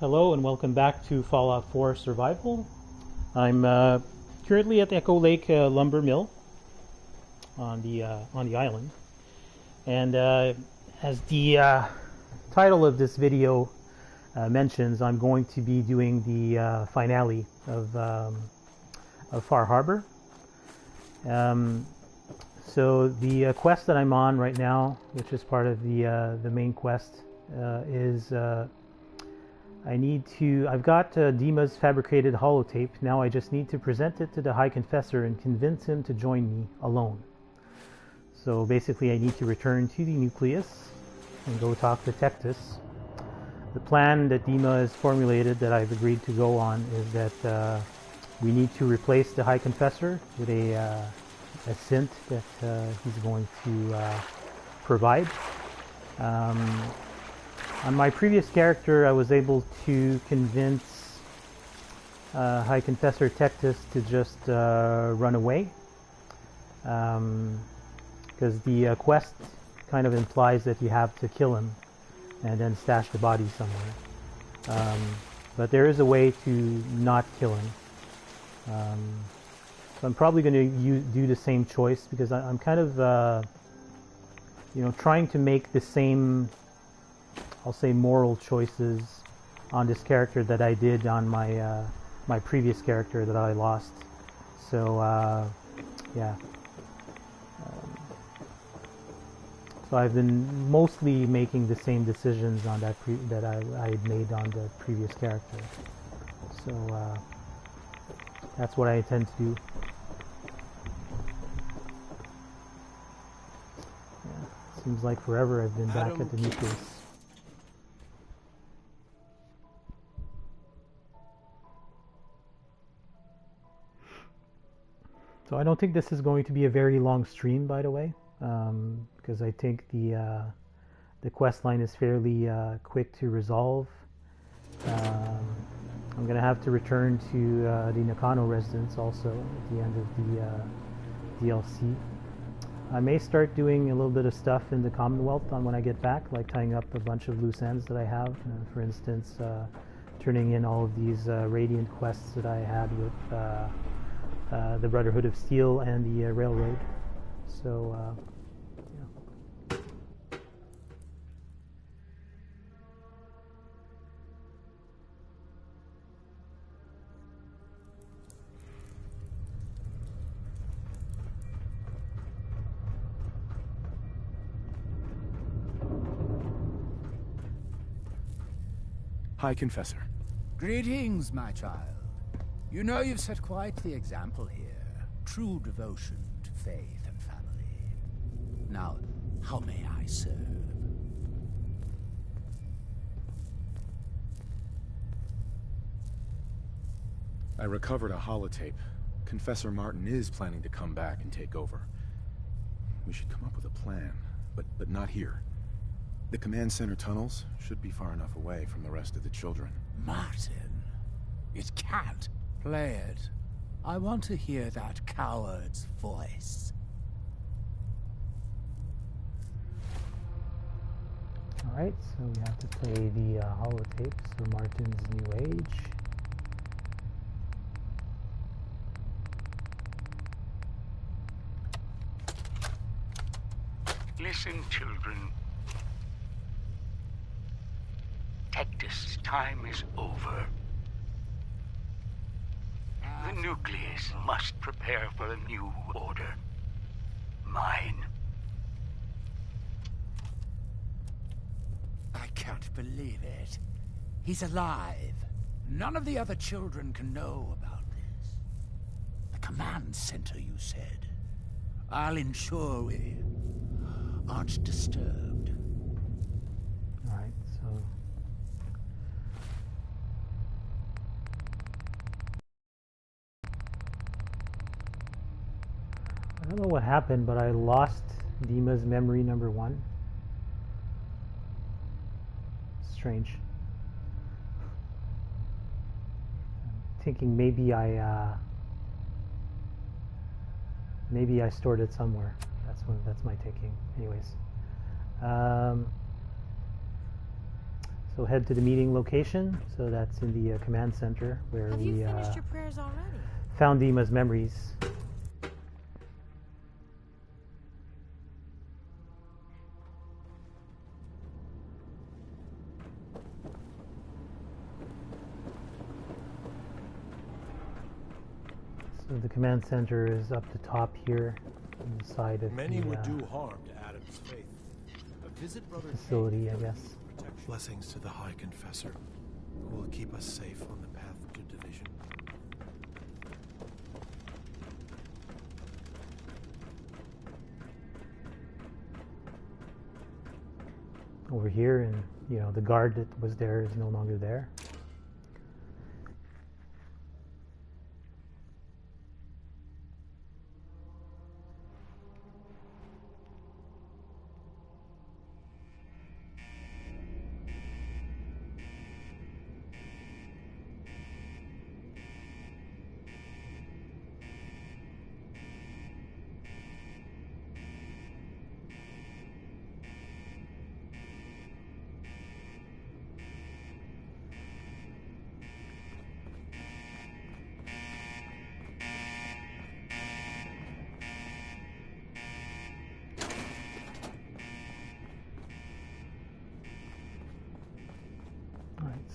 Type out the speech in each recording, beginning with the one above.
Hello and welcome back to Fallout 4 Survival. I'm currently at the Echo Lake lumber mill on the island, and as the title of this video mentions, I'm going to be doing the finale of Far Harbor. So the quest that I'm on right now, which is part of the main quest, is I've got Dima's fabricated holotape. Now I just need to present it to the High Confessor and convince him to join me alone. So basically I need to return to the nucleus and go talk to Tectus. The plan that Dima has formulated that I've agreed to go on is that we need to replace the High Confessor with a synth that he's going to provide. On my previous character, I was able to convince High Confessor Tectus to just run away, because the quest kind of implies that you have to kill him and then stash the body somewhere. But there is a way to not kill him. So I'm probably going to do the same choice, because I'm kind of trying to make the same, I'll say, moral choices on this character that I did on my my previous character that I lost. So yeah. So I've been mostly making the same decisions on that I had made on the previous character. So that's what I intend to do. Yeah, seems like forever I've been back at the nucleus. So I don't think this is going to be a very long stream, by the way, because I think the quest line is fairly quick to resolve. I'm going to have to return to the Nakano residence also at the end of the DLC. I may start doing a little bit of stuff in the Commonwealth when I get back, like tying up a bunch of loose ends that I have. For instance, turning in all of these Radiant quests that I had with the Brotherhood of Steel and the Railroad. So, yeah. High Confessor. Greetings, my child. You know you've set quite the example here. True devotion to faith and family. Now, how may I serve? I recovered a holotape. Confessor Martin is planning to come back and take over. We should come up with a plan, but not here. The command center tunnels should be far enough away from the rest of the children. Martin, it can't. Play it. I want to hear that coward's voice. Alright, so we have to play the holotapes for Martin's New Age. Listen, children. Tectus' time is over. The nucleus must prepare for a new order. Mine. I can't believe it. He's alive. None of the other children can know about this. The command center, you said. I'll ensure we aren't disturbed. Alright, so I don't know what happened, but I lost Dima's memory number 1. Strange. I'm thinking maybe I stored it somewhere. That's my thinking. Anyways, So head to the meeting location. So that's in the command center where Have we you finished your prayers already? found Dima's memories. So the command center is up the top here, on the side of Many the would do harm to Adam's faith. A visit, Brother facility, I guess. Blessings to the High Confessor, who will keep us safe on the path to division. Over here, and you know, the guard that was there is no longer there.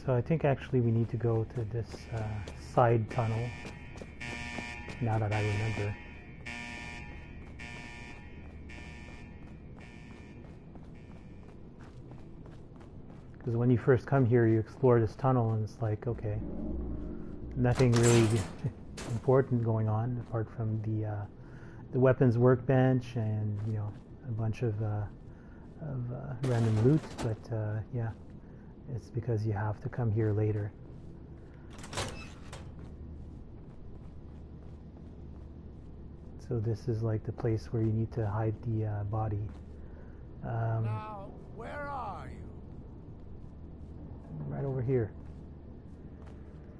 So I think actually we need to go to this side tunnel, now that I remember. Because when you first come here, you explore this tunnel and it's like, okay, nothing really important going on apart from the weapons workbench and, you know, a bunch of random loot, but yeah. It's because you have to come here later. So this is like the place where you need to hide the body. Now, where are you? Right over here.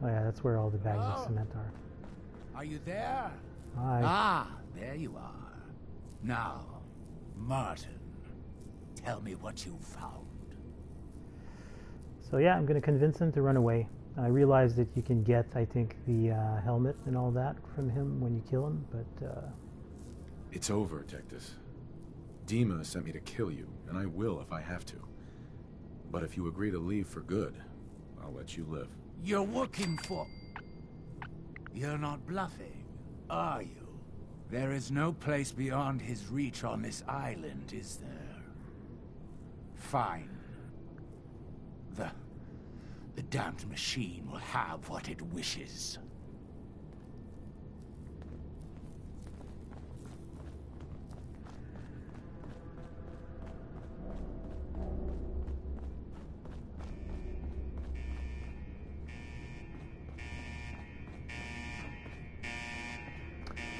Oh yeah, that's where all the bags of cement are. Are you there? Hi. Ah, there you are. Now, Martin, tell me what you found. So yeah, I'm going to convince him to run away. I realize that you can get, I think, the helmet and all that from him when you kill him, but... It's over, Tectus. Dima sent me to kill you, and I will if I have to. But if you agree to leave for good, I'll let you live. You're working for... You're not bluffing, are you? There is no place beyond his reach on this island, is there? Fine. The damned machine will have what it wishes.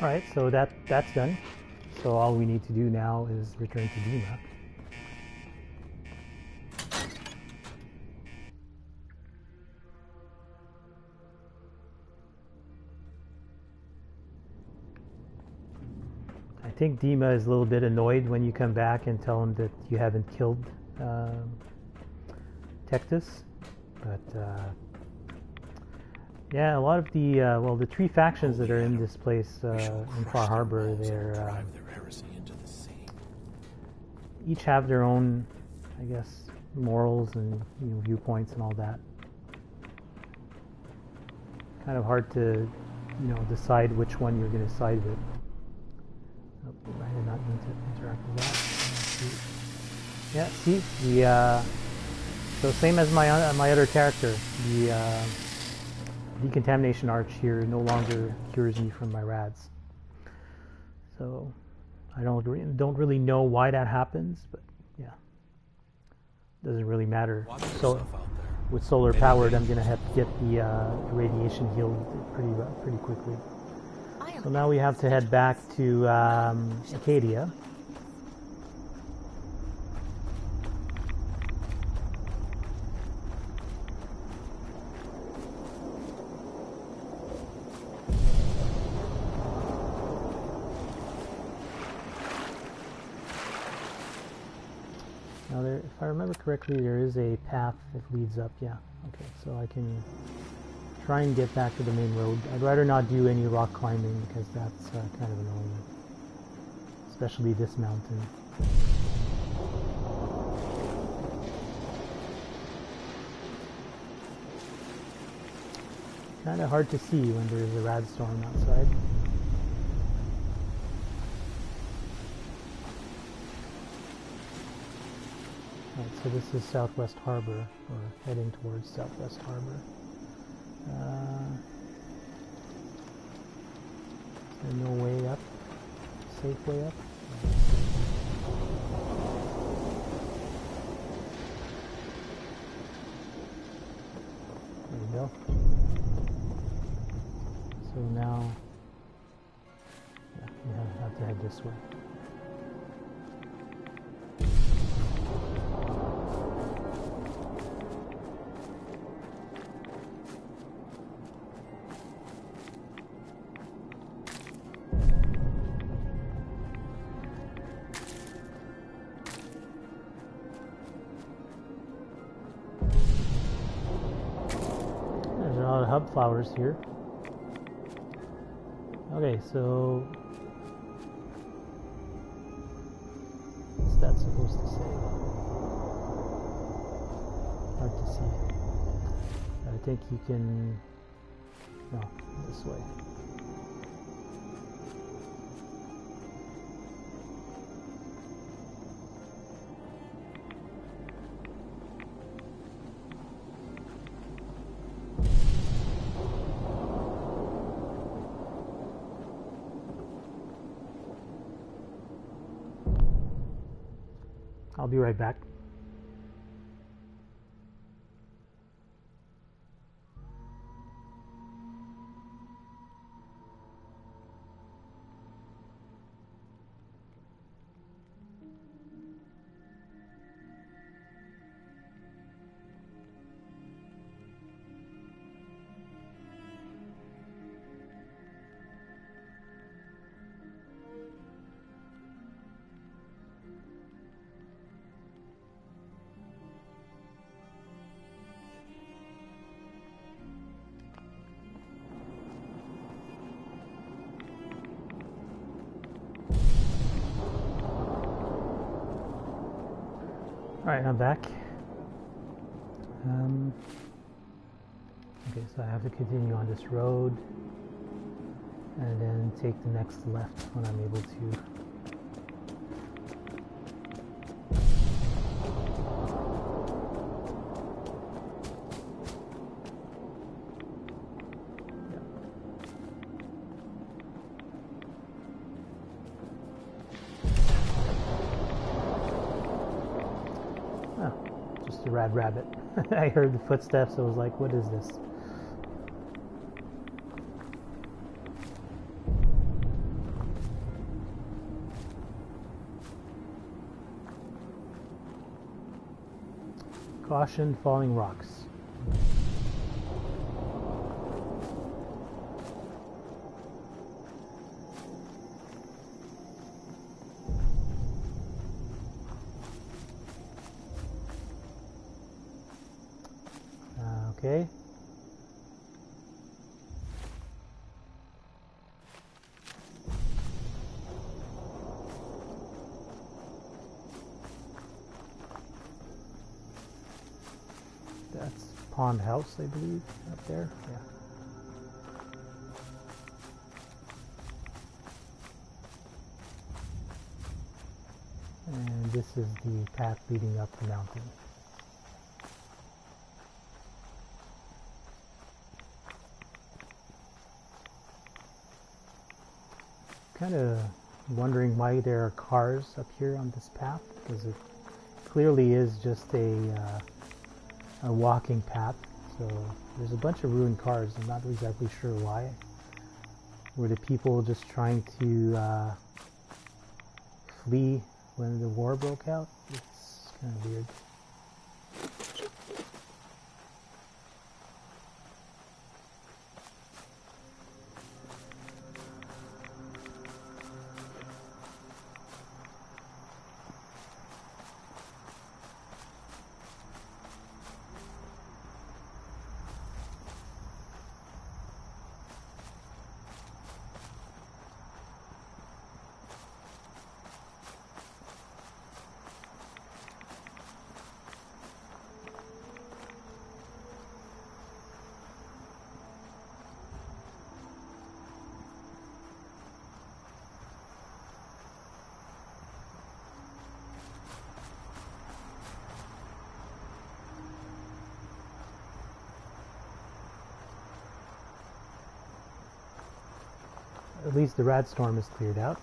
Alright, so that's done. So all we need to do now is return to Dima. I think Dima is a little bit annoyed when you come back and tell him that you haven't killed Tectus, but yeah, a lot of the well, the three factions that are in this place in Far Harbor, they're each have their own, I guess, morals and, you know, viewpoints and all that. Kind of hard to, you know, decide which one you're going to side with. I did not need to interact with that. Yeah, see, the so same as my other character, the decontamination arch here no longer cures me from my rads. So I don't really know why that happens, but yeah, doesn't really matter. So with solar powered, I'm gonna have to get the radiation healed pretty quickly. So now we have to head back to Acadia. Now, if I remember remember correctly, there is a path that leads up. Yeah. Okay, so I can try and get back to the main road. I'd rather not do any rock climbing because that's kind of annoying, especially this mountain. Kind of hard to see when there's a rad storm outside. Right, so this is Southwest Harbor, or heading towards Southwest Harbor. Is there no way up? Safe way up? There we go. So now, yeah, we have to head this way. There's a lot of hub flowers here. Okay, so what's that supposed to say? Hard to see. I think you can... No, this way. I'll be right back. Alright, I'm back. Okay, so I have to continue on this road and then take the next left when I'm able to. A rad rabbit. I heard the footsteps, I was like, what is this? Caution, falling rocks. Okay. That's Pond House, I believe, up there. Yeah. And this is the path leading up the mountain. Kind of wondering why there are cars up here on this path, because it clearly is just a walking path. So there's a bunch of ruined cars. I'm not exactly sure why. Were the people just trying to flee when the war broke out? It's kind of weird. at least the rat storm is cleared out.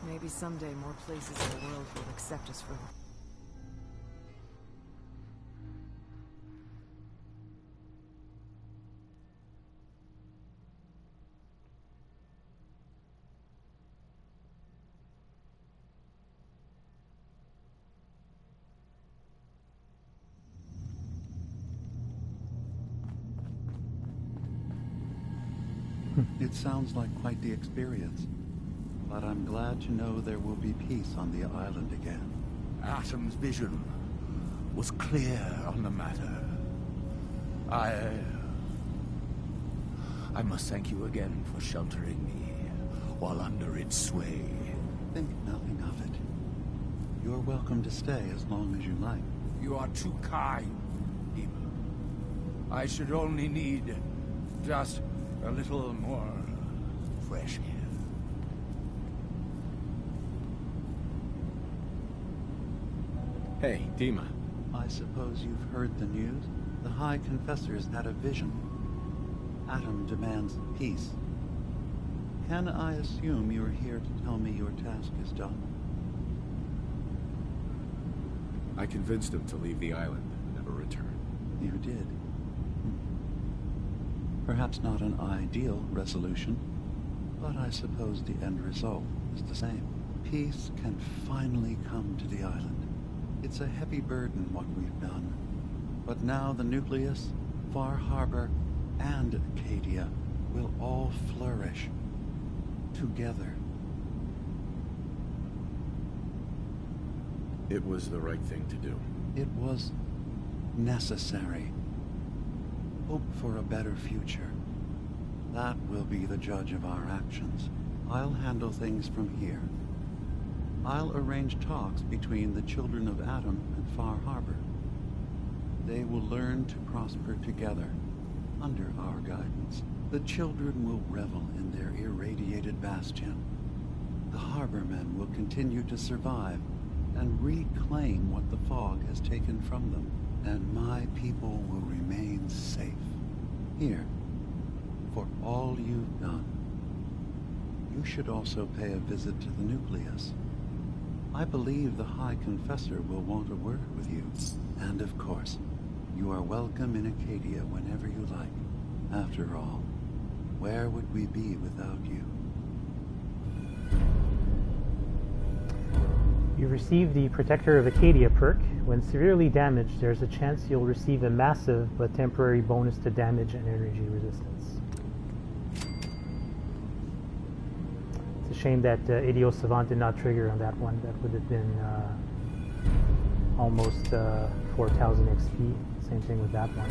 Maybe someday more places in the world will accept us for... It sounds like quite the experience. But I'm glad to know there will be peace on the island again. Atom's vision was clear on the matter. I must thank you again for sheltering me while under its sway. Think nothing of it. You're welcome to stay as long as you like. You are too kind, Eva. I should only need just a little more fresh air. Hey, Dima. I suppose you've heard the news? The High Confessor's had a vision. Atom demands peace. Can I assume you're here to tell me your task is done? I convinced him to leave the island and never return. You did. Perhaps not an ideal resolution, but I suppose the end result is the same. Peace can finally come to the island. It's a heavy burden what we've done. But now the Nucleus, Far Harbor, and Acadia will all flourish together. It was the right thing to do. It was necessary. Hope for a better future. That will be the judge of our actions. I'll handle things from here. I'll arrange talks between the children of Atom and Far Harbor. They will learn to prosper together under our guidance. The children will revel in their irradiated bastion. The Harbormen will continue to survive and reclaim what the fog has taken from them. And my people will remain safe. Here, for all you've done. You should also pay a visit to the Nucleus. I believe the High Confessor will want a word with you. And of course, you are welcome in Acadia whenever you like. After all, where would we be without you? You receive the Protector of Acadia perk. When severely damaged, there's a chance you'll receive a massive but temporary bonus to damage and energy resistance. It's a shame that Idios Savant did not trigger on that one. That would have been almost 4,000 XP. Same thing with that one.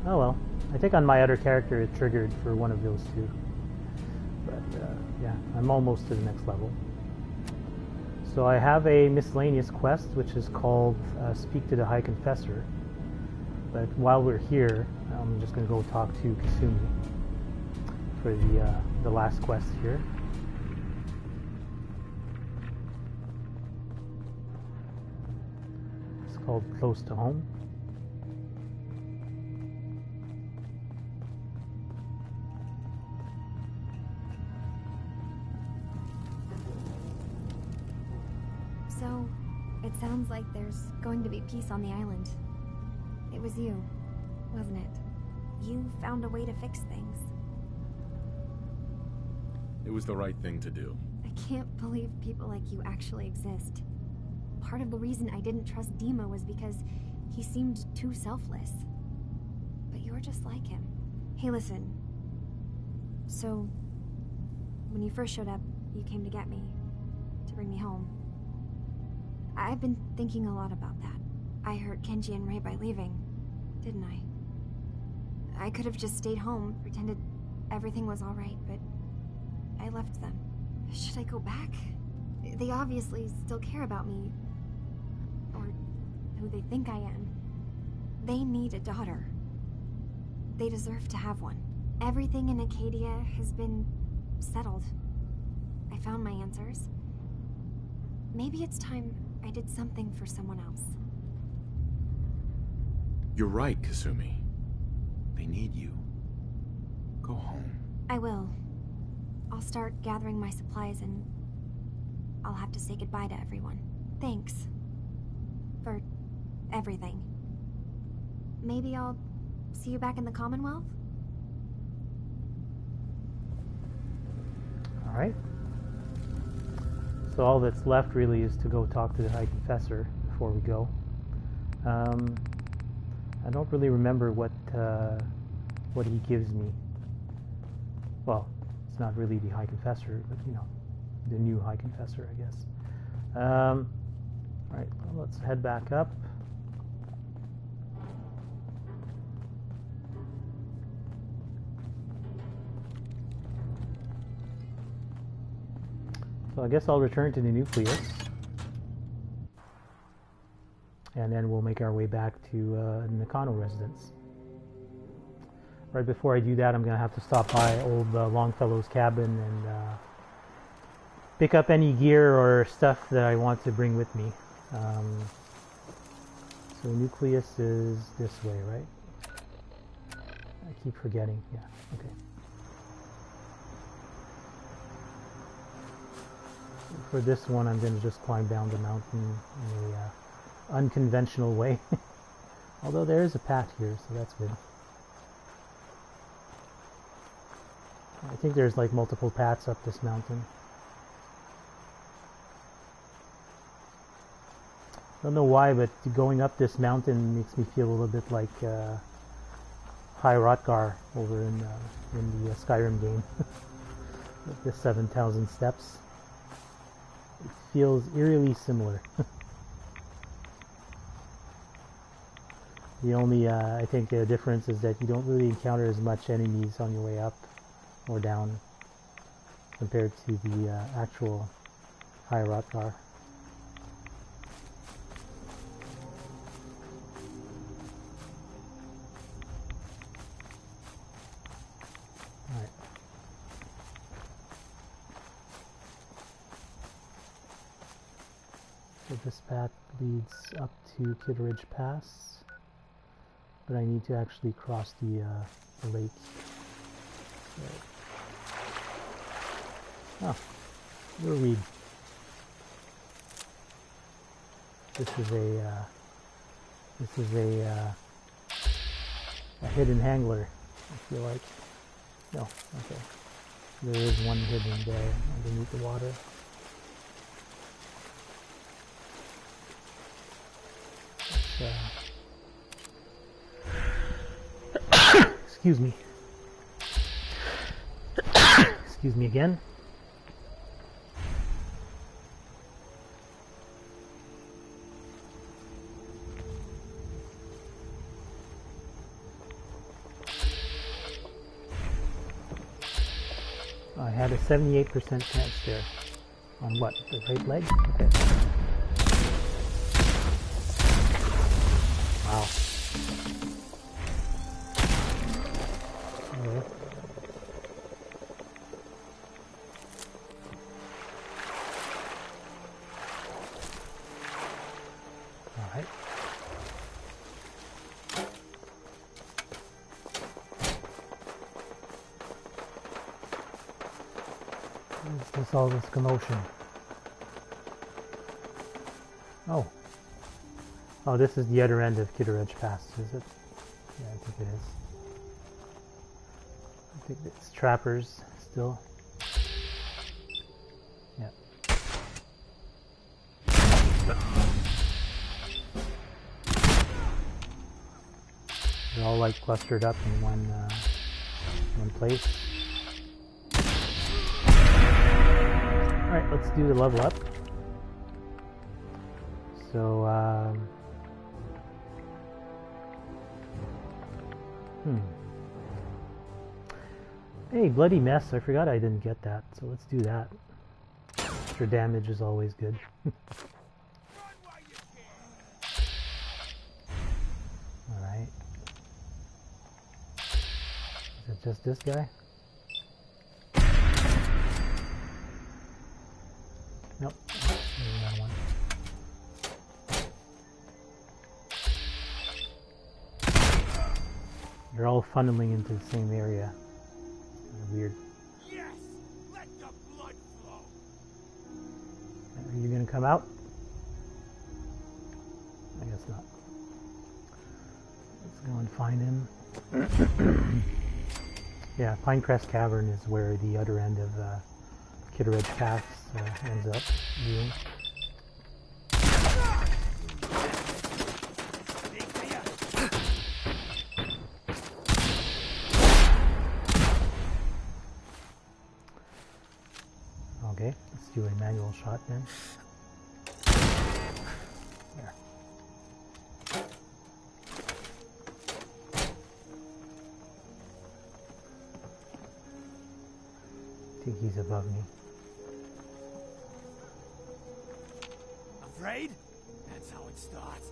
Oh well. I think on my other character it triggered for one of those two. But yeah, I'm almost to the next level. So I have a miscellaneous quest which is called Speak to the High Confessor. But while we're here, I'm just going to go talk to Kasumi for the last quest here. It's called Close to Home. So, it sounds like there's going to be peace on the island. It was you, wasn't it? You found a way to fix things. It was the right thing to do. I can't believe people like you actually exist. Part of the reason I didn't trust Dima was because he seemed too selfless. But you're just like him. Hey, listen. So, when you first showed up, you came to get me, to bring me home. I've been thinking a lot about that. I hurt Kenji and Ray by leaving, didn't I? I could have just stayed home, pretended everything was alright, but I left them. Should I go back? They obviously still care about me. Or who they think I am. They need a daughter. They deserve to have one. Everything in Acadia has been settled. I found my answers. Maybe it's time I did something for someone else. You're right, Kasumi. They need you. Go home. I will. I'll start gathering my supplies and I'll have to say goodbye to everyone. Thanks. For everything. Maybe I'll see you back in the Commonwealth? Alright. So all that's left really is to go talk to the High Confessor before we go. I don't really remember what he gives me. Well, it's not really the High Confessor, but you know, the new High Confessor, I guess. Alright, well, let's head back up. So I guess I'll return to the nucleus. And then we'll make our way back to Nakano residence. Right before I do that, I'm going to have to stop by old Longfellow's cabin and pick up any gear or stuff that I want to bring with me. So nucleus is this way, right? I keep forgetting. Yeah, okay. For this one, I'm going to just climb down the mountain in a unconventional way. Although there is a path here, so that's good. I think there's like multiple paths up this mountain. Don't know why, but going up this mountain makes me feel a little bit like High Rotgar over in the Skyrim game. The 7,000 steps. It feels eerily similar. The only, I think, difference is that you don't really encounter as much enemies on your way up or down compared to the actual High Rotgar. Alright. So this path leads up to Kid Ridge Pass. But I need to actually cross the lake. Oh, little reed. This is a hidden hangler, I feel like. No, okay. There is one hidden there underneath the water. Excuse me. Excuse me again. I had a 78% chance there. On what? The right leg? Okay. Wow. Okay. Alright. What's all this commotion? Oh. Oh, this is the other end of Kid Ridge Pass, is it? Yeah, I think it is. I think it's trappers still. Yeah. They're all like clustered up in one place. Alright, let's do the level up. So, Hey, bloody mess. I forgot I didn't get that, so let's do that. Extra damage is always good. Alright. Is it just this guy? Nope. Maybe that one. They're all funneling into the same area. Weird. Yes! Let the blood flow! Are you gonna come out? I guess not. Let's go and find him. Yeah, Pinecrest Cavern is where the other end of Kitteridge Pass ends up being. Okay, let's do a manual shot then. There. I think he's above me. Afraid? That's how it starts.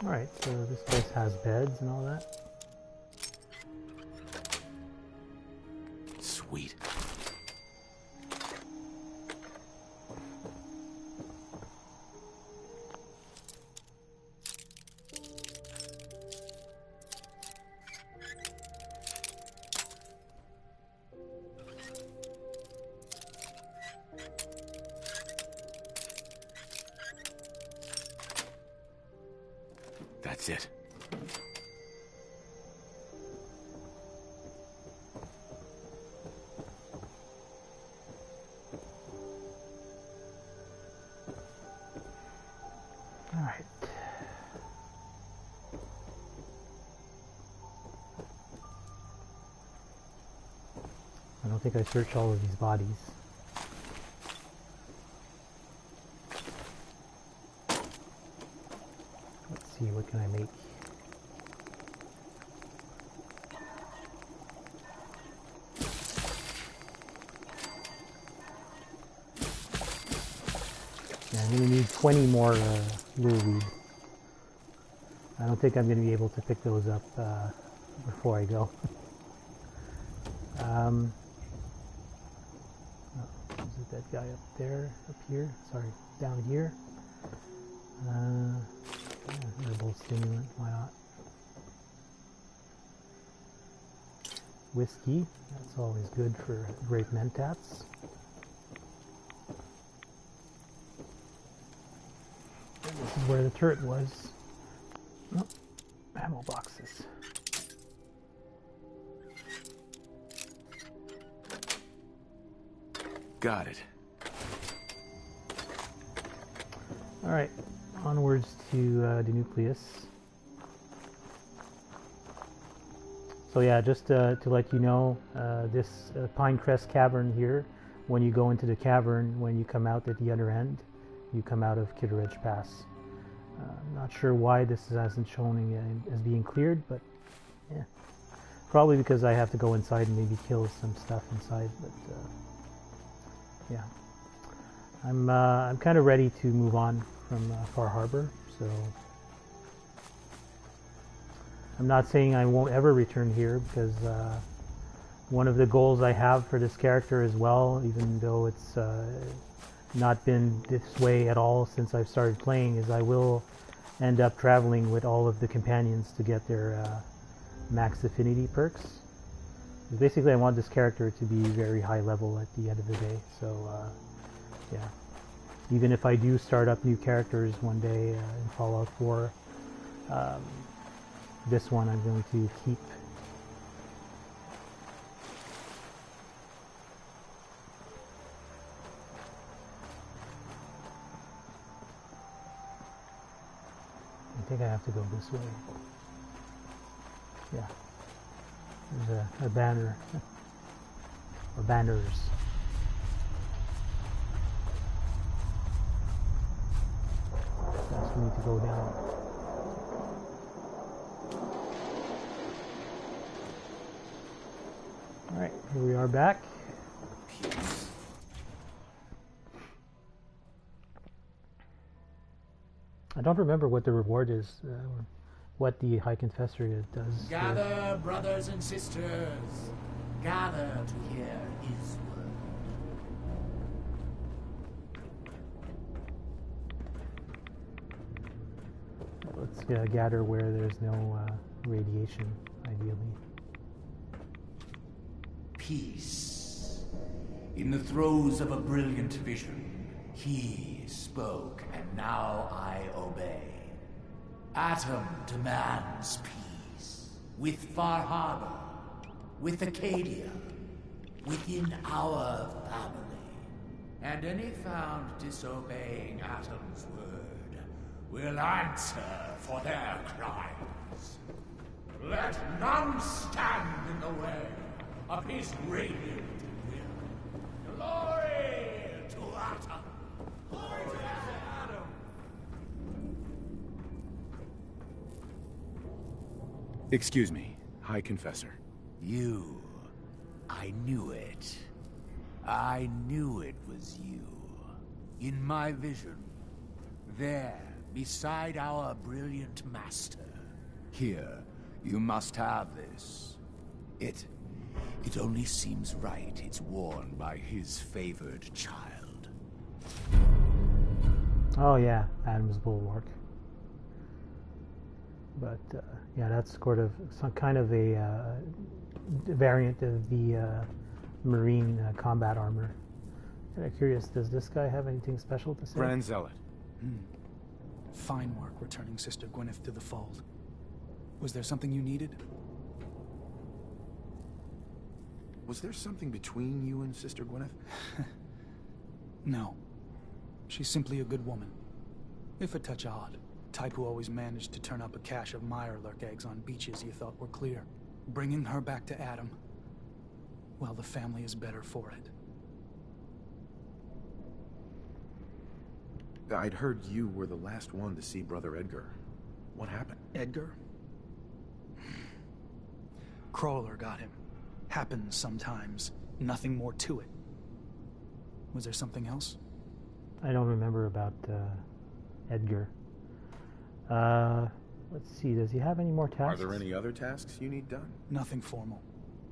Alright, so this place has beds and all that. Sweet. That's it. All right. I don't think I searched all of these bodies. Let's see, what can I make? Yeah, I'm going to need 20 more lureweed. I don't think I'm going to be able to pick those up before I go. Oh, is it that guy up there? Up here? Sorry, down here. Yeah, herbal stimulant, why not? Whiskey, that's always good for grape mentats. And this is where the turret was. Oh, ammo boxes. Got it. Alright, onwards to the nucleus. So yeah, just to let you know, this Pinecrest Cavern here, when you go into the cavern, when you come out at the other end, you come out of Kitteridge Pass. I'm not sure why this hasn't shown as being cleared, but yeah. Probably because I have to go inside and maybe kill some stuff inside, but yeah. I'm kind of ready to move on from Far Harbor, so I'm not saying I won't ever return here, because one of the goals I have for this character as well, even though it's not been this way at all since I've started playing, is I will end up traveling with all of the companions to get their max affinity perks. Basically, I want this character to be very high level at the end of the day, so yeah. Even if I do start up new characters one day in Fallout 4, this one I'm going to keep. I think I have to go this way. Yeah. There's a banner. Or banners. That's for me to go down. Alright, here we are back. Peace. I don't remember what the reward is, what the High Confessor does. Gather, brothers and sisters. Gather to hear his word. Let's gather where there's no radiation, ideally. Peace. In the throes of a brilliant vision, he spoke, and now I obey. Atom demands peace. With Far Harbor, with Acadia, within our family. And any found disobeying Atom's word will answer for their crimes. Let none stand in the way of his radiant will. Glory to Atom! Glory to Atom! Excuse me, High Confessor. You. I knew it. I knew it was you. In my vision. There, beside our brilliant master. Here, you must have this. It only seems right it's worn by his favored child. Oh yeah, Adam's Bulwark. But yeah, that's sort of some kind of a variant of the Marine combat armor. Kind of curious, does this guy have anything special to say? Grand Zealot. Fine work returning Sister Gwyneth to the fold. Was there something you needed? Was there something between you and Sister Gwyneth? No. She's simply a good woman. If a touch odd. Type who always managed to turn up a cache of Mirelurk eggs on beaches you thought were clear. Bringing her back to Adam. Well, the family is better for it. I'd heard you were the last one to see Brother Edgar. What happened? Edgar? Crawler got him. Happens sometimes. Nothing more to it. Was there something else? I don't remember about Edgar. Let's see, does he have any more tasks? Are there any other tasks you need done? Nothing formal.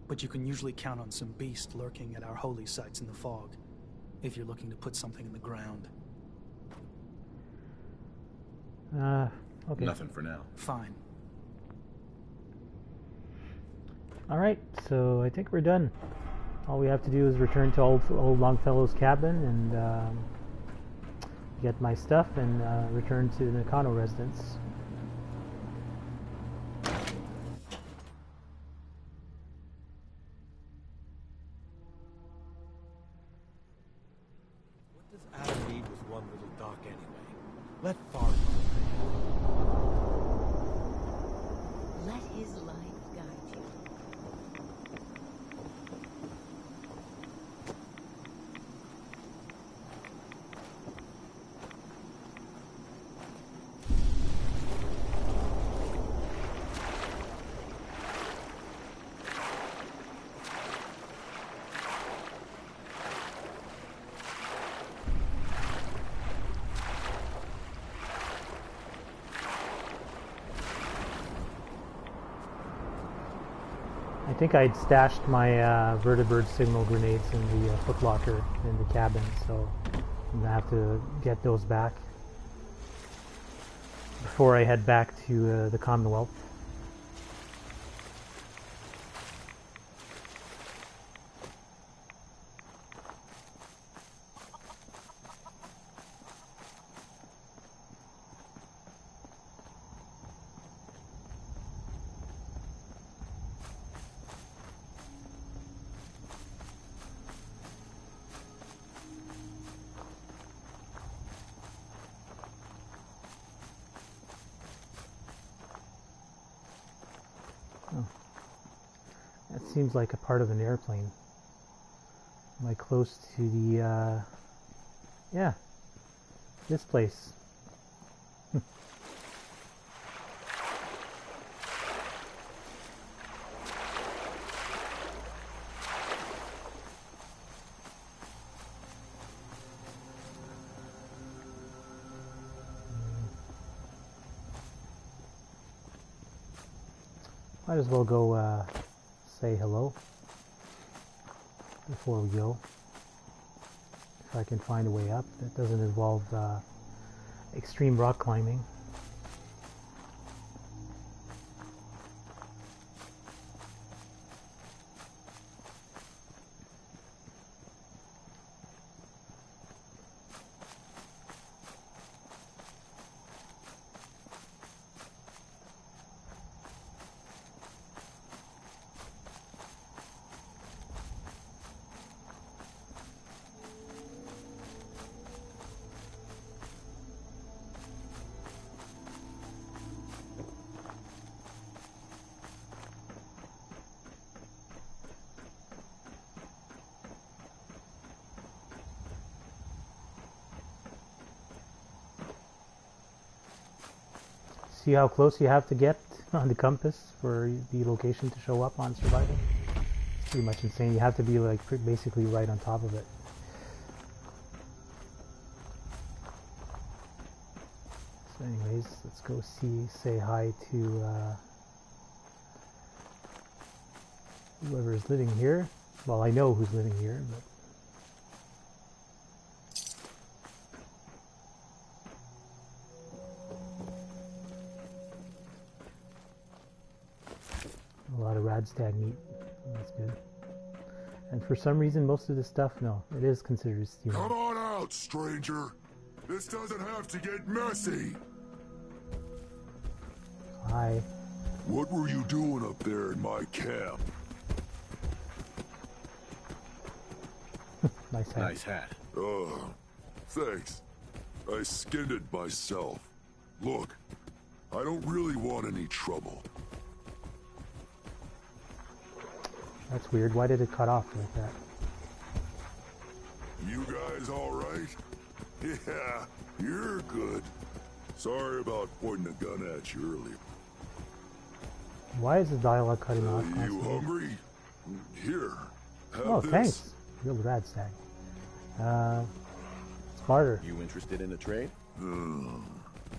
But you can usually count on some beast lurking at our holy sites in the fog. If you're looking to put something in the ground. Okay. Nothing for now. Fine. Alright, so I think we're done. All we have to do is return to old Longfellow's cabin and get my stuff and return to the Nakano residence. What does Adam need with one little dock anyway? Let Far Let his light guide you. I think I'd stashed my vertibird signal grenades in the footlocker in the cabin, so I'm gonna have to get those back before I head back to the Commonwealth. That seems like a part of an airplane. Am I close to the, yeah, this place. Might as well go say hello before we go. If I can find a way up that doesn't involve extreme rock climbing. See how close you have to get on the compass for the location to show up on survival? It's pretty much insane. You have to be like basically right on top of it. So anyways, let's go say hi to whoever is living here. Well, I know who's living here, but a lot of radstag meat. That's good. And for some reason, most of this stuff, no, it is considered stealing. Come on out, stranger. This doesn't have to get messy. Hi. What were you doing up there in my camp? Nice hat. Nice hat. Thanks. I skinned it myself. Look, I don't really want any trouble. That's weird. Why did it cut off like that? You guys all right? Yeah, you're good. Sorry about pointing a gun at you earlier. Why is the dialogue cutting off? You hungry? Here, have oh, this. Thanks. Real radstag. Smarter. You interested in a trade?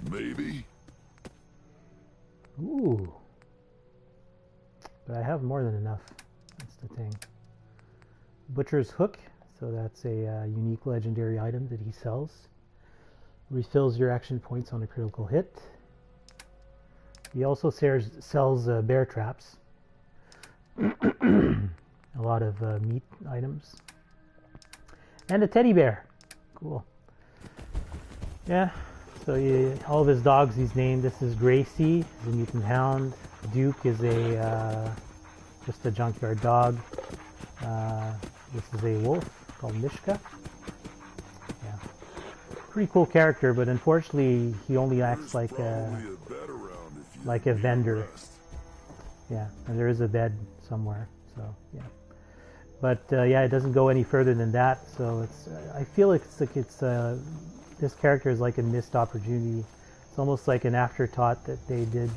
Maybe. Ooh. But I have more than enough. That's the thing. Butcher's Hook. So that's a unique legendary item that he sells. Refills your action points on a critical hit. He also sells bear traps. A lot of meat items. And a teddy bear. Cool. Yeah. So all of his dogs he's named. This is Gracie, the mutant hound. Duke is just a junkyard dog. This is a wolf called Mishka. Yeah. Pretty cool character, but unfortunately he only acts like a vendor. Yeah, and there is a bed somewhere, so yeah. But yeah, it doesn't go any further than that, so it's I feel it's this character is like a missed opportunity. It's almost like an afterthought that they did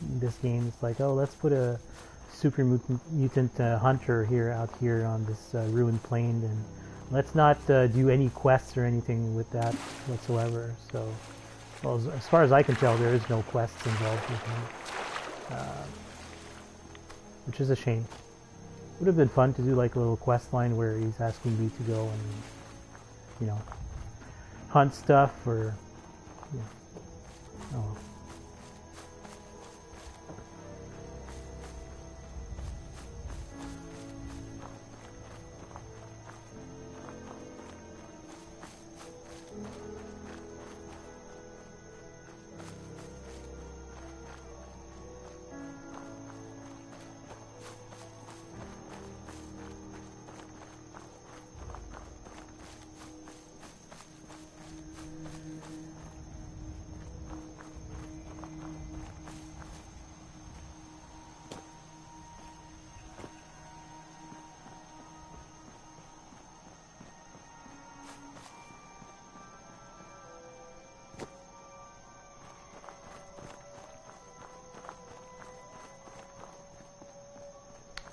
in this game. It's like, oh, let's put a super mutant hunter out here on this ruined plain, and let's not do any quests or anything with that whatsoever. So, well, as far as I can tell, there is no quests involved with him, which is a shame. Would have been fun to do like a little quest line where he's asking you to go and, you know, hunt stuff or, yeah. Oh.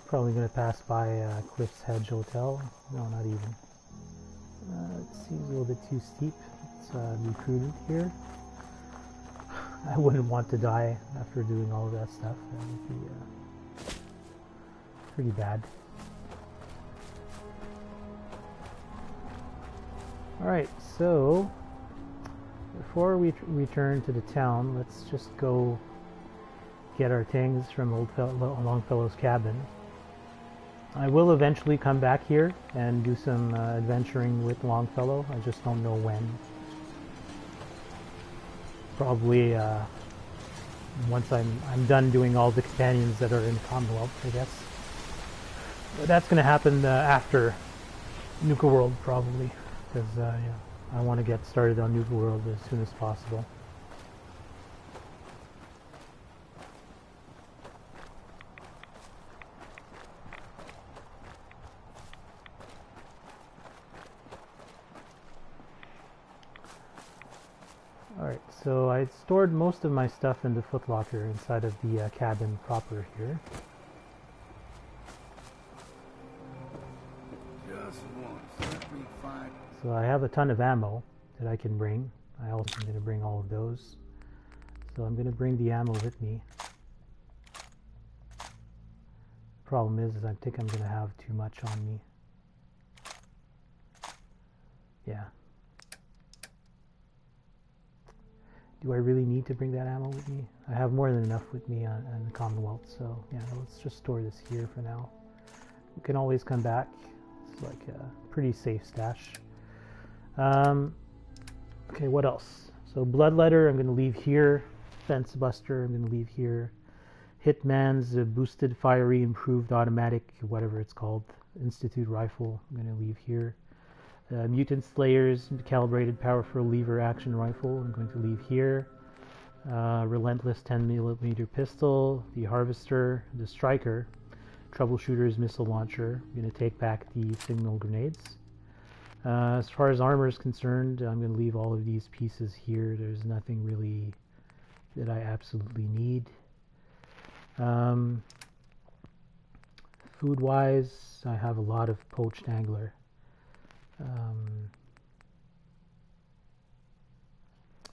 Probably going to pass by Cliff's Hedge Hotel. No, not even. It seems a little bit too steep. It's recruited here. I wouldn't want to die after doing all of that stuff. That would be pretty bad. Alright, so before we return to the town, let's just go get our things from Longfellow's cabin. I will eventually come back here and do some adventuring with Longfellow. I just don't know when. Probably once I'm done doing all the companions that are in Commonwealth, I guess. But that's going to happen after Nuka World, probably, because yeah, I want to get started on Nuka World as soon as possible. Alright, so I stored most of my stuff in the footlocker inside of the cabin proper here. So I have a ton of ammo that I can bring. I also am going to bring all of those. So I'm going to bring the ammo with me. Problem is I think I'm going to have too much on me. Yeah. Do I really need to bring that ammo with me? I have more than enough with me on the Commonwealth, so yeah, let's just store this here for now. We can always come back. It's like a pretty safe stash. Okay, what else? So Bloodletter, I'm going to leave here. Fence Buster, I'm going to leave here. Hitman's boosted, fiery, improved, automatic, whatever it's called, Institute rifle, I'm going to leave here. Mutant Slayer's calibrated powerful lever action rifle, I'm going to leave here. Relentless 10mm pistol, the Harvester, the Striker, Troubleshooter's missile launcher. I'm going to take back the signal grenades. As far as armor is concerned, I'm going to leave all of these pieces here. There's nothing really that I absolutely need. Food-wise, I have a lot of poached angler.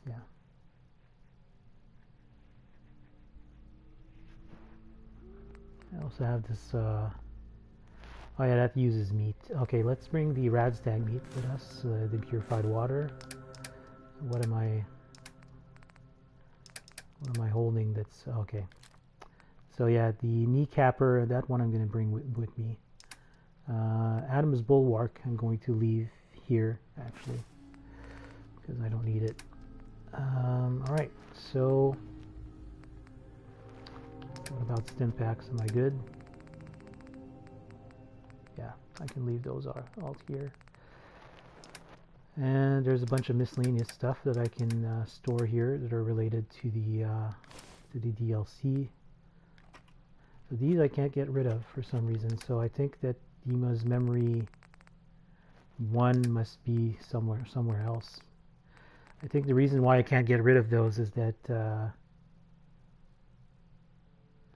Yeah. I also have this, oh yeah, that uses meat. Okay, let's bring the Radstag meat with us, the purified water. What am I holding that's, okay. So yeah, the kneecapper, that one I'm going to bring with me. Adam's Bulwark I'm going to leave here, actually, because I don't need it. Alright, so what about stim packs? Am I good? Yeah, I can leave those all here. And there's a bunch of miscellaneous stuff that I can store here that are related to the DLC. So these I can't get rid of for some reason, so I think that Dima's memory 1 must be somewhere else. I think the reason why I can't get rid of those is that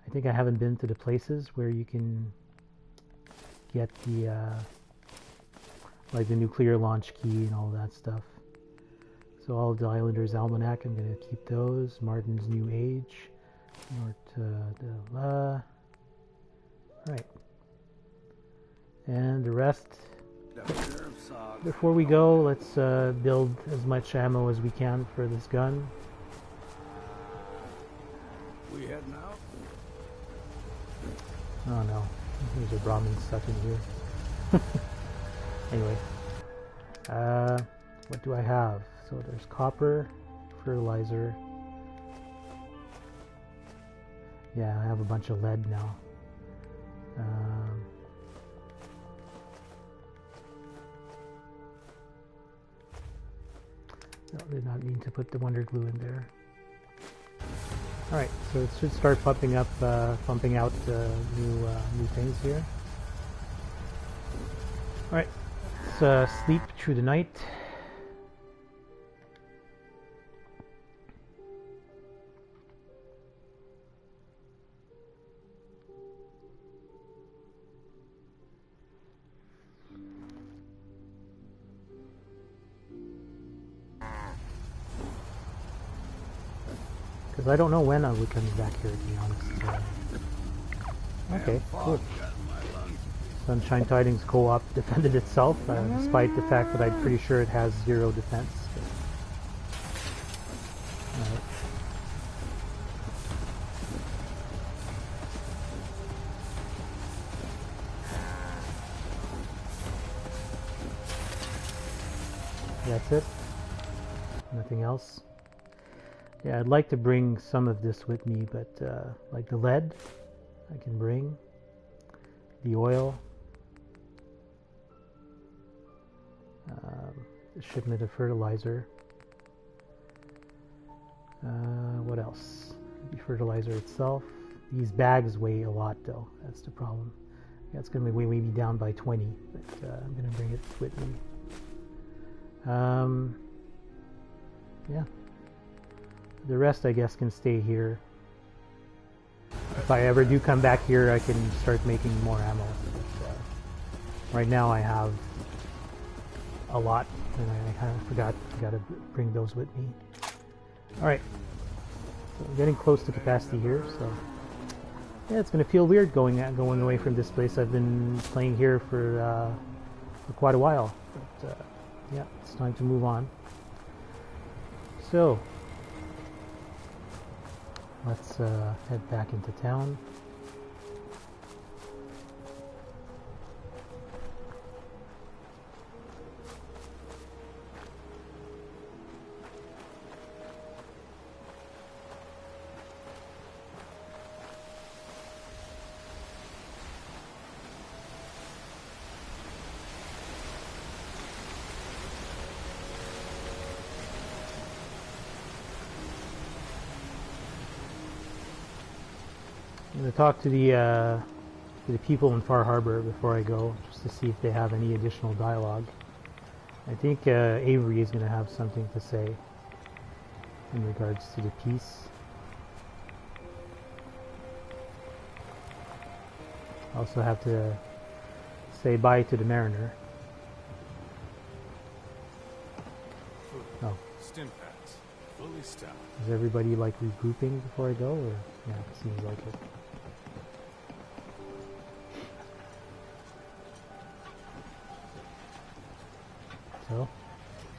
I think I haven't been to the places where you can get the like the nuclear launch key and all that stuff. So all of the Islanders' Almanac, I'm going to keep those. Martin's New Age. Right. And the rest, before we go, let's build as much ammo as we can for this gun. We heading out? Oh no, there's a Brahmin stuck in here. Anyway, what do I have? So there's copper, fertilizer. Yeah, I have a bunch of lead now. No, did not mean to put the Wonder Glue in there. Alright, so it should start pumping out new things here. Alright, let's sleep through the night. I don't know when I'll be coming back here, to be honest. Okay, cool. Sunshine Tidings co-op defended itself, despite the fact that I'm pretty sure it has 0 defense. Alright. That's it. Nothing else. Yeah, I'd like to bring some of this with me, but like the lead, I can bring. The oil. The shipment of fertilizer. What else? The fertilizer itself. These bags weigh a lot, though. That's the problem. Yeah, it's going to weigh me down by 20, but I'm going to bring it with me. Yeah. The rest, I guess, can stay here. If I ever do come back here, I can start making more ammo. But, right now, I have a lot, and I kind of forgot. I got to bring those with me. All right. So I'm getting close to capacity here, so yeah, it's going to feel weird going away from this place. I've been playing here for quite a while, but yeah, it's time to move on. So let's head back into town. I'm going to talk to the people in Far Harbor before I go, just to see if they have any additional dialogue. I think Avery is going to have something to say in regards to the peace. I also have to say bye to the Mariner. Oh. Stim packs, fully stocked. Is everybody like regrouping before I go, or yeah, it seems like it. So?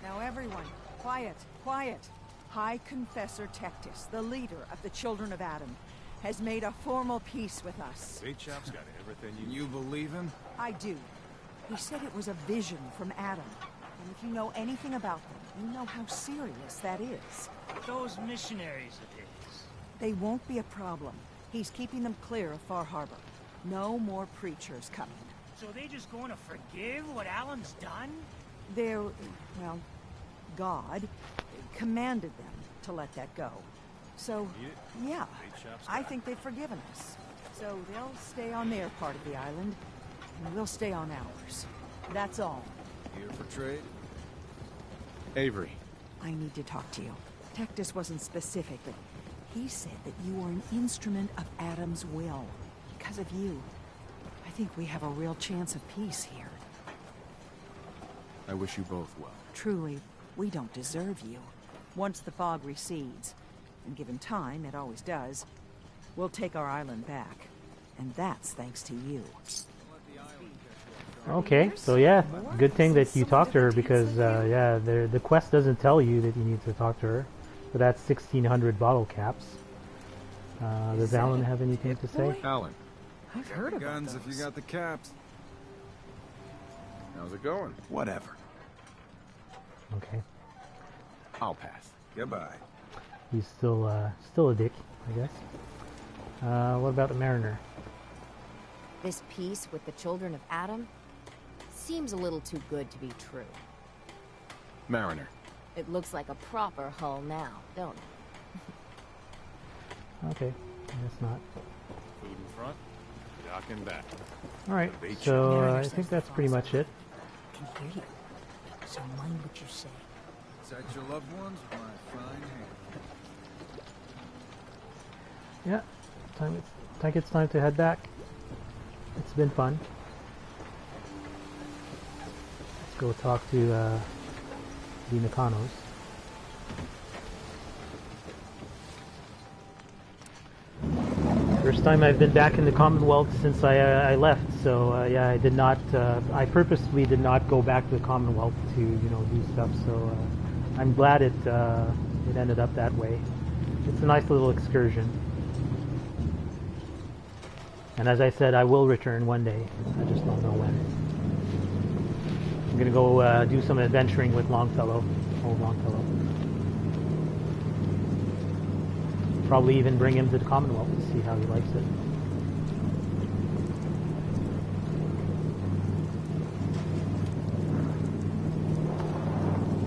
Now everyone, quiet, quiet. High Confessor Tectis, the leader of the Children of Adam, has made a formal peace with us. Big chap's got everything you believe him? I do. He said it was a vision from Adam. And if you know anything about them, you know how serious that is. Those missionaries of his. They won't be a problem. He's keeping them clear of Far Harbor. No more preachers coming. So they just going to forgive what Alan's done? They're, well, God commanded them to let that go. So, yeah, I think they've forgiven us. So they'll stay on their part of the island, and we'll stay on ours. That's all. Here for trade? Avery. I need to talk to you. Tectis wasn't specific, but he said that you were an instrument of Adam's will. Because of you, I think we have a real chance of peace here. I wish you both well. Truly, we don't deserve you. Once the fog recedes, and given time, it always does, we'll take our island back. And that's thanks to you. Okay, so yeah, good thing that you talked to her, because yeah, the quest doesn't tell you that you need to talk to her. So that's 1,600 bottle caps. Does Alan have anything to say? Alan. I've heard about guns those. if you got the caps. How's it going? Whatever. Okay. I'll pass. Goodbye. He's still a dick, I guess. What about the Mariner? This peace with the Children of Adam seems a little too good to be true. Mariner. It looks like a proper hull now, don't it? Okay, I guess not. Food in front, dock in back. Alright, so I think that's pretty much it. I can hear you. So mind what you say. Protect your loved ones with my fine hand. Yeah, I think it's time to head back. It's been fun. Let's go talk to the Nakanos. first time I've been back in the Commonwealth since I left. So yeah, I did not. I purposely did not go back to the Commonwealth to do stuff. So I'm glad it ended up that way. It's a nice little excursion. And as I said, I will return one day. I just don't know when. I'm gonna go do some adventuring with Longfellow, old Longfellow. Probably even bring him to the Commonwealth to see how he likes it.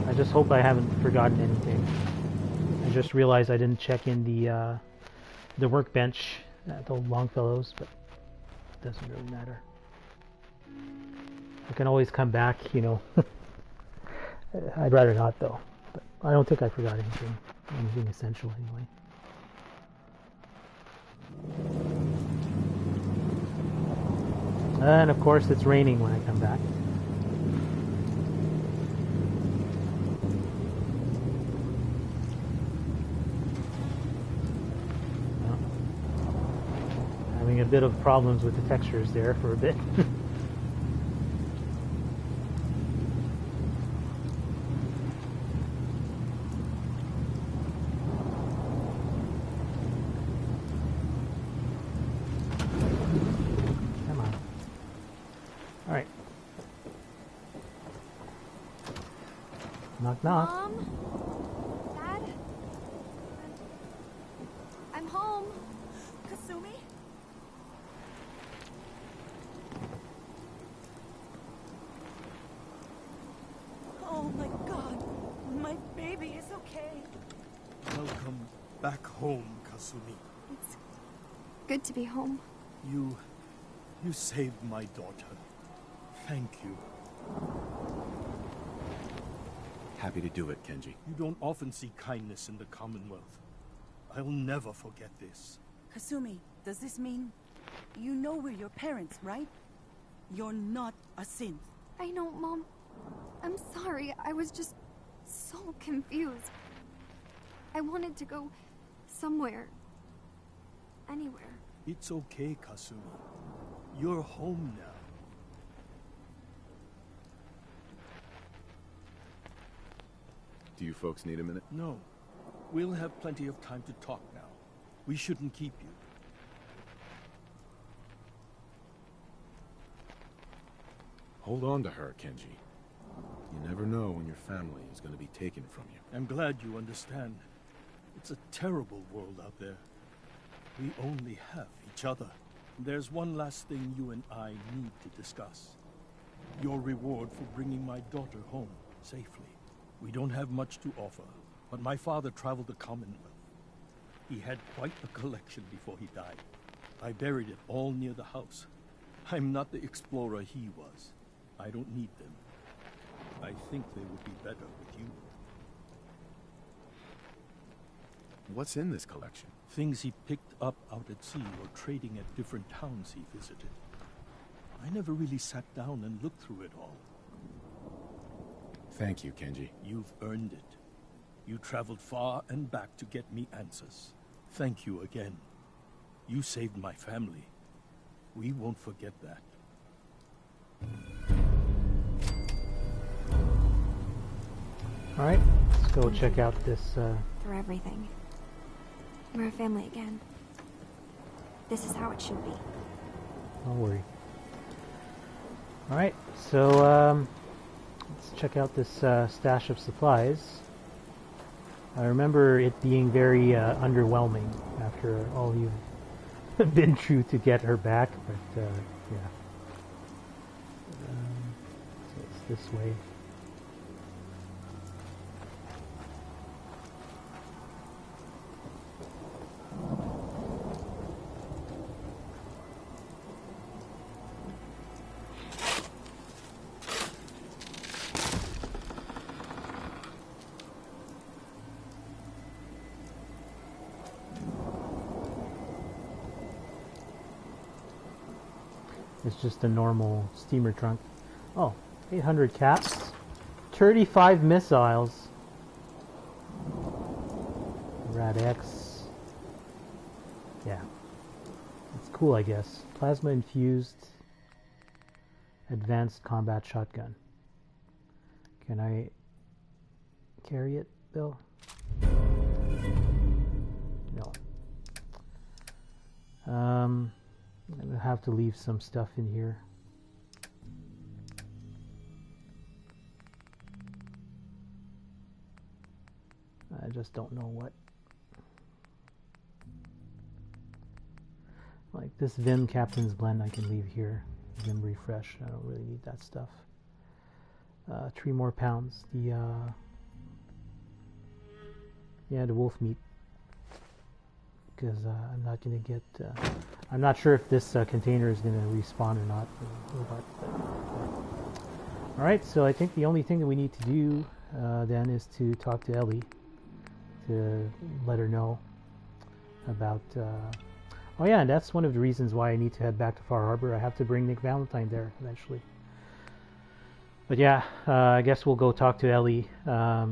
I just hope I haven't forgotten anything. I just realized I didn't check in the workbench at the Longfellows, but it doesn't really matter. I can always come back, I'd rather not though. But I don't think I forgot anything essential anyway. And of course it's raining when I come back. Well, having a bit of problems with the textures there for a bit. Knock, knock. Mom? Dad? I'm home. Kasumi? Oh my god. My baby is okay. Welcome back home, Kasumi. It's good to be home. You saved my daughter. Thank you. Happy to do it, Kenji. You don't often see kindness in the Commonwealth. I'll never forget this. Kasumi, does this mean you know we're your parents, right? You're not a synth. I know, Mom. I'm sorry. I was just so confused. I wanted to go somewhere. Anywhere. It's okay, Kasumi. You're home now. Do you folks need a minute? No. We'll have plenty of time to talk now. We shouldn't keep you. Hold on to her, Kenji. You never know when your family is going to be taken from you. I'm glad you understand. It's a terrible world out there. We only have each other. There's one last thing you and I need to discuss. Your reward for bringing my daughter home safely. We don't have much to offer, but my father traveled the Commonwealth. He had quite a collection before he died. I buried it all near the house. I'm not the explorer he was. I don't need them. I think they would be better with you. What's in this collection? Things he picked up out at sea or trading at different towns he visited. I never really sat down and looked through it all. Thank you, Kenji. You've earned it. You traveled far and back to get me answers. Thank you again. You saved my family. We won't forget that. Alright, let's go check out this... For everything. We're a family again. This is how it should be. Don't worry. Alright, so let's check out this stash of supplies. I remember it being very underwhelming after all you've been through to get her back, but yeah. So it's this way. It's just a normal steamer trunk. Oh, 800 caps, 35 missiles. Rad X. Yeah. cool, I guess. Plasma infused advanced combat shotgun. Can I carry it, Bill? No. I'm gonna have to leave some stuff in here. I just don't know what. Like this Vim Captain's Blend I can leave here. Vim Refresh, I don't really need that stuff. 3 more pounds. The the wolf meat. Because I'm not gonna get. I'm not sure if this container is gonna respawn or not. All right, so I think the only thing that we need to do then is to talk to Ellie to let her know about. Oh yeah, and that's one of the reasons why I need to head back to Far Harbor. I have to bring Nick Valentine there eventually. But yeah, I guess we'll go talk to Ellie to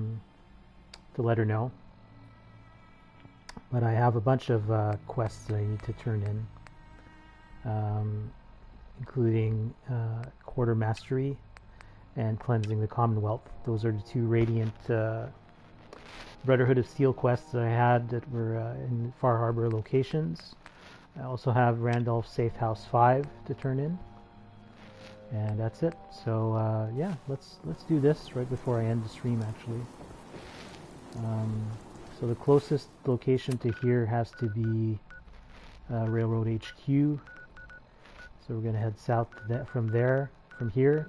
let her know. But I have a bunch of quests that I need to turn in, including Quarter Mastery and Cleansing the Commonwealth. Those are the 2 Radiant Brotherhood of Steel quests that I had that were in Far Harbor locations. I also have Randolph Safe House 5 to turn in, and that's it. So yeah, let's do this right before I end the stream. Actually, so the closest location to here has to be Railroad HQ. So we're gonna head south from here,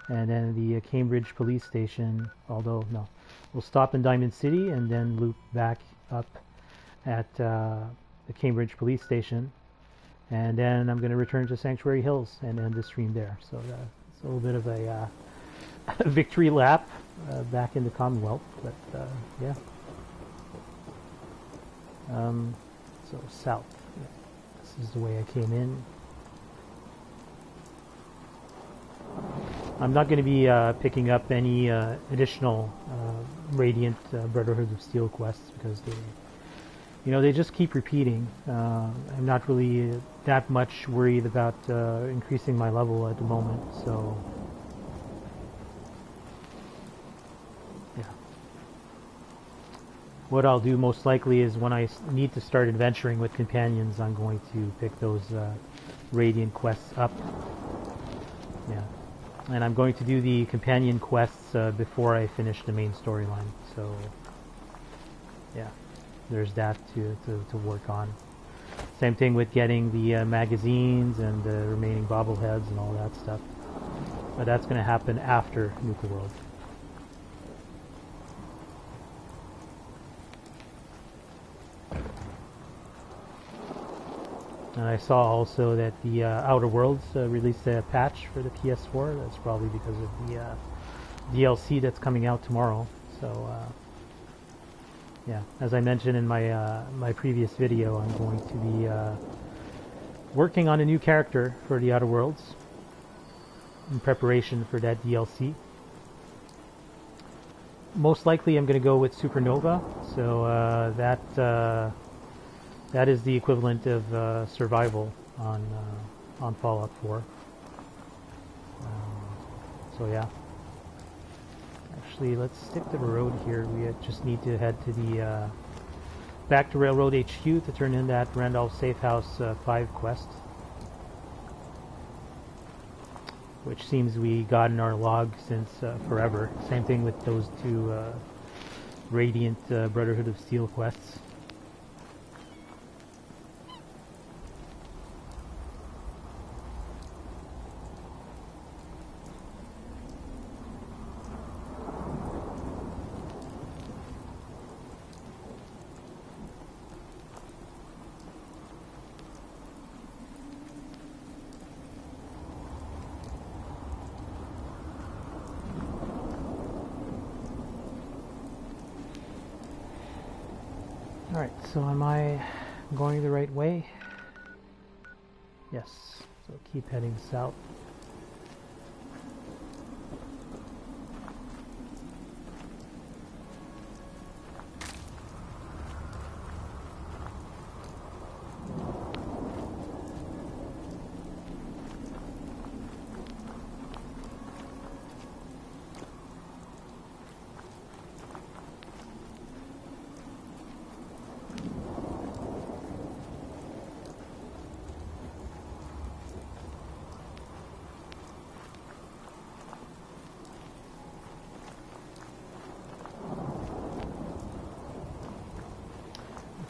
and then the Cambridge Police Station. Although no, we'll stop in Diamond City and then loop back up at the Cambridge Police Station, and then I'm going to return to Sanctuary Hills and end the stream there. So it's a little bit of a victory lap back in the Commonwealth, but yeah. So south. Yeah. This is the way I came in. I'm not going to be picking up any additional Radiant Brotherhood of Steel quests because they just keep repeating. I'm not really that much worried about increasing my level at the moment, so yeah. What I'll do most likely is when I need to start adventuring with companions, I'm going to pick those Radiant quests up. Yeah. And I'm going to do the companion quests before I finish the main storyline, so yeah. There's that to work on. Same thing with getting the magazines and the remaining bobbleheads and all that stuff. But that's going to happen after Nuka World. And I saw also that the Outer Worlds released a patch for the PS4. That's probably because of the DLC that's coming out tomorrow. So yeah, as I mentioned in my my previous video, I'm going to be working on a new character for the Outer Worlds in preparation for that DLC. Most likely I'm going to go with Supernova, so that is the equivalent of survival on Fallout 4. So yeah. Actually, let's stick to the road here. We just need to head to the back to Railroad HQ to turn in that Randolph Safe House 5 quest, which seems we got in our log since forever. Same thing with those 2 Radiant Brotherhood of Steel quests. Alright, so am I going the right way? Yes, so keep heading south.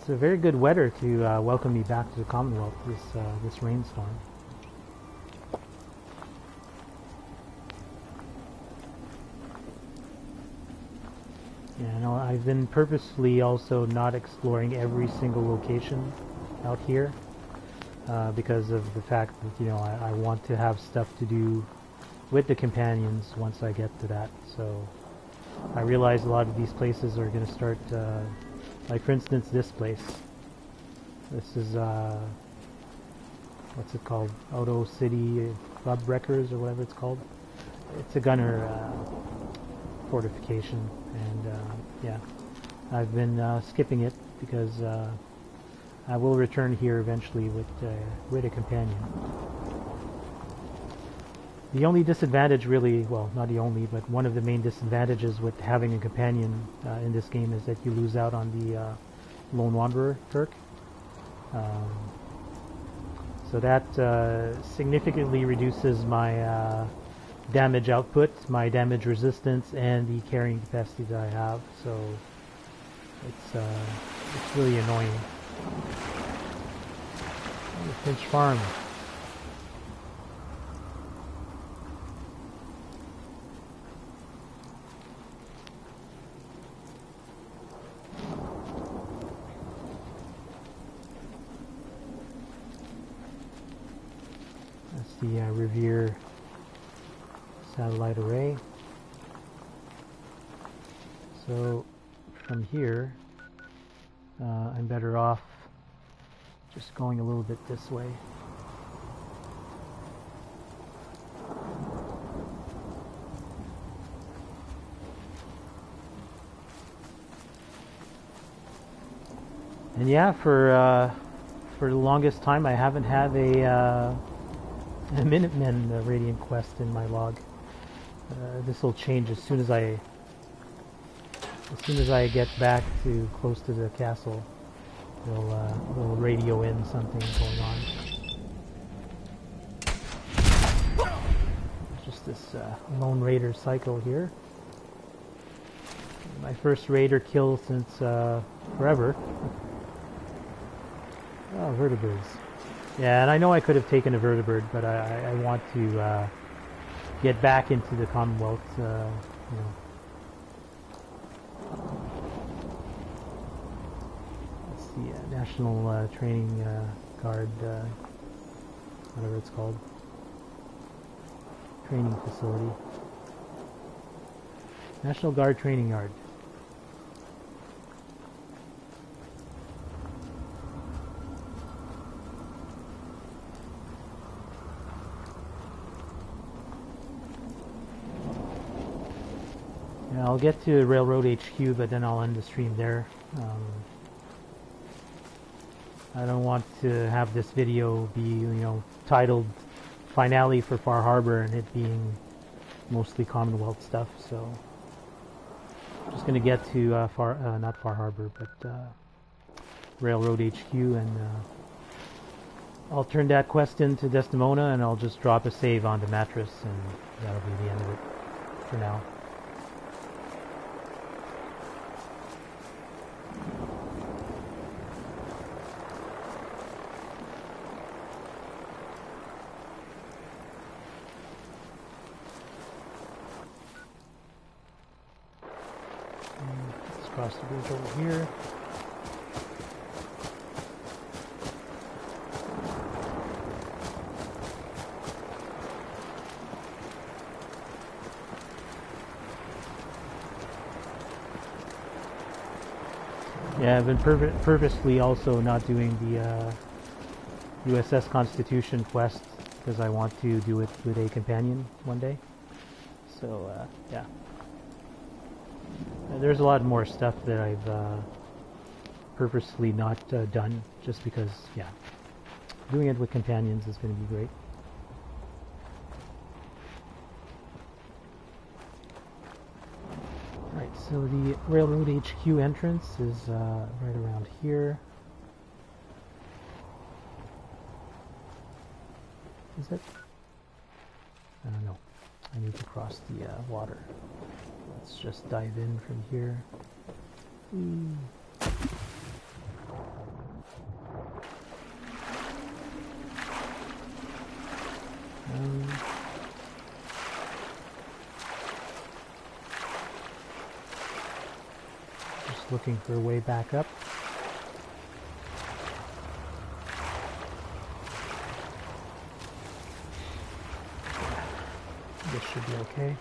It's a very good weather to welcome me back to the Commonwealth, this rainstorm. Yeah, no, I've been purposefully also not exploring every single location out here because of the fact that, you know, I want to have stuff to do with the companions once I get to that. So I realize a lot of these places are going to start, like for instance this place. This is, what's it called? Auto City Club Wreckers or whatever it's called. It's a gunner fortification, and yeah, I've been skipping it because I will return here eventually with a companion. The only disadvantage really, well, not the only, but one of the main disadvantages with having a companion in this game is that you lose out on the Lone Wanderer perk. So that significantly reduces my damage output, my damage resistance, and the carrying capacity that I have. So it's really annoying. Finch Farm. That's the Revere satellite array. So from here, I'm better off just going a little bit this way. And yeah, for the longest time I haven't had a Minutemen Radiant quest in my log. This will change as soon as I get back to close to the castle. They'll radio in something going on. There's just this lone raider psycho here. My first raider kill since forever. Oh, vertebrates. Yeah, and I know I could have taken a vertebrate, but I want to get back into the Commonwealth, you know. That's the National Training Guard, whatever it's called. Training facility. National Guard Training Yard. I'll get to Railroad HQ, but then I'll end the stream there. I don't want to have this video be, you know, titled Finale for Far Harbor and it being mostly Commonwealth stuff, so I'm just going to get to not Far Harbor, but Railroad HQ, and I'll turn that quest into Desdemona, and I'll just drop a save on the mattress, and that'll be the end of it for now. Let's cross the bridge over here. Yeah, I've been purposely also not doing the USS Constitution quest because I want to do it with a companion one day. So, yeah. There's a lot more stuff that I've purposely not done just because, yeah, doing it with companions is going to be great. Alright, so the Railroad HQ entrance is right around here. Is it? I don't know. I need to cross the water. Let's just dive in from here. Just looking for a way back up. This should be okay.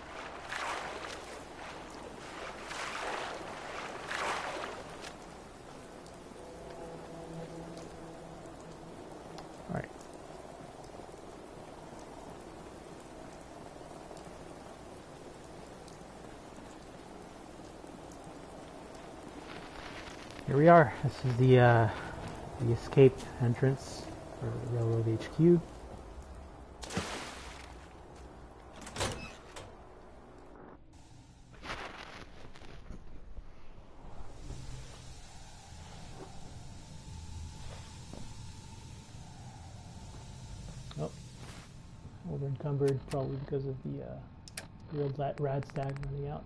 All right. Here we are. This is the escape entrance for Railroad HQ. Oh, over encumbered, probably because of the old rad stag running out.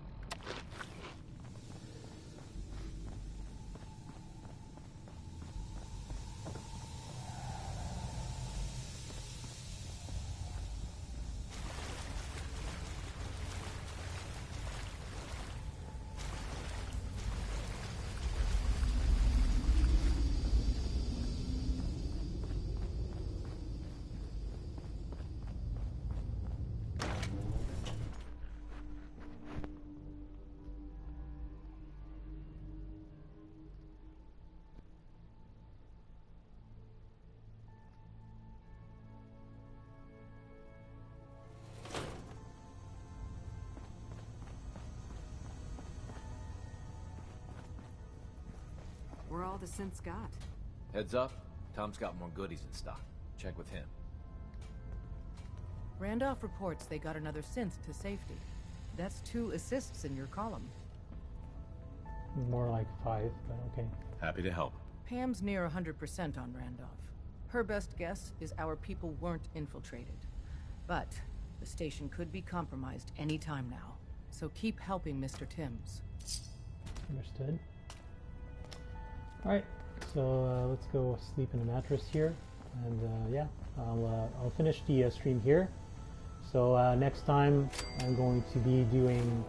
Where all the synths got. Heads up, Tom's got more goodies in stock. Check with him. Randolph reports they got another synth to safety. That's 2 assists in your column. More like 5, but okay. Happy to help. Pam's near 100% on Randolph. Her best guess is our people weren't infiltrated. But the station could be compromised any time now. So keep helping Mr. Timms. Understood. Alright, so let's go sleep in a mattress here. And yeah, I'll finish the stream here. So next time I'm going to be doing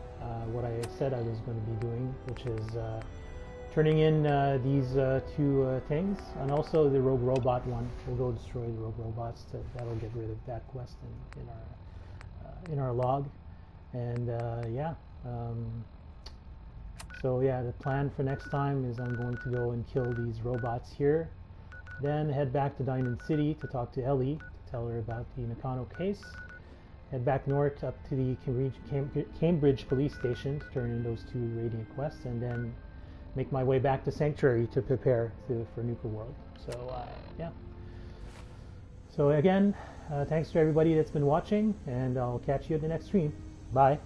what I said I was going to be doing, which is turning in these 2 things, and also the rogue robot one. We'll go destroy the rogue robots. That'll get rid of that quest in our log. And yeah. So yeah, the plan for next time is I'm going to go and kill these robots here, then head back to Diamond City to talk to Ellie, to tell her about the Nakano case, head back north up to the Cambridge police station to turn in those 2 Radiant quests, and then make my way back to Sanctuary to prepare for Nuka World. So yeah. So again, thanks to everybody that's been watching, and I'll catch you at the next stream. Bye.